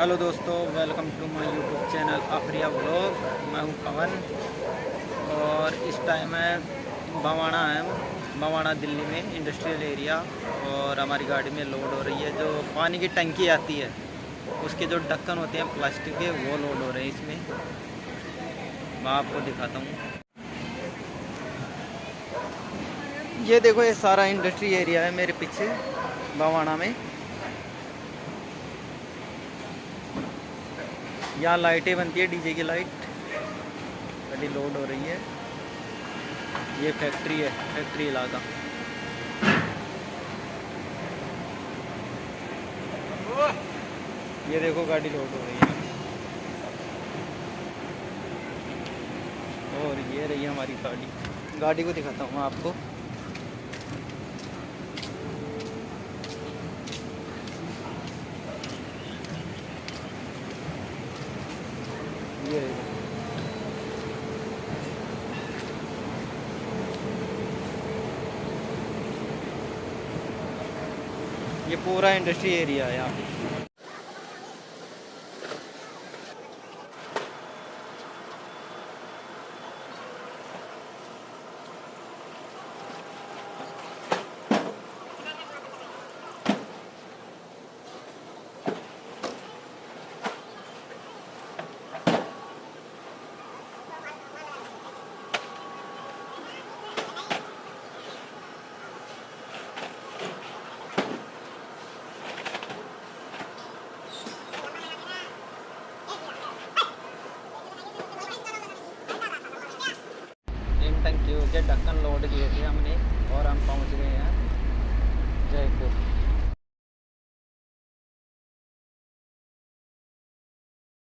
Hello दोस्तों, welcome to my YouTube channel Afariya vlog. मैं हूं पवन और इस टाइम है भवाना दिल्ली में इंडस्ट्रियल एरिया। और हमारी गाड़ी में लोड हो रही है जो पानी की टंकी आती है, उसके जो ढक्कन होते हैं प्लास्टिक के, वो लोड हो रहे हैं इसमें। मैं आपको दिखाता हूँ। ये देखो, ये सारा इंडस्ट्री एरिया है मेरे पीछे भवाना में। यहाँ लाइटें बनती है, डीजे की लाइट। गाड़ी लोड हो रही है। ये फैक्ट्री है, फैक्ट्री इलाका। ये देखो, गाड़ी लोड हो रही है और ये रही है हमारी गाड़ी। गाड़ी को दिखाता हूँ मैं आपको। ये पूरा इंडस्ट्री एरिया है यहाँ पे। टंकी के ढक्कन लोड किए थे हमने और हम पहुंच गए हैं जयपुर।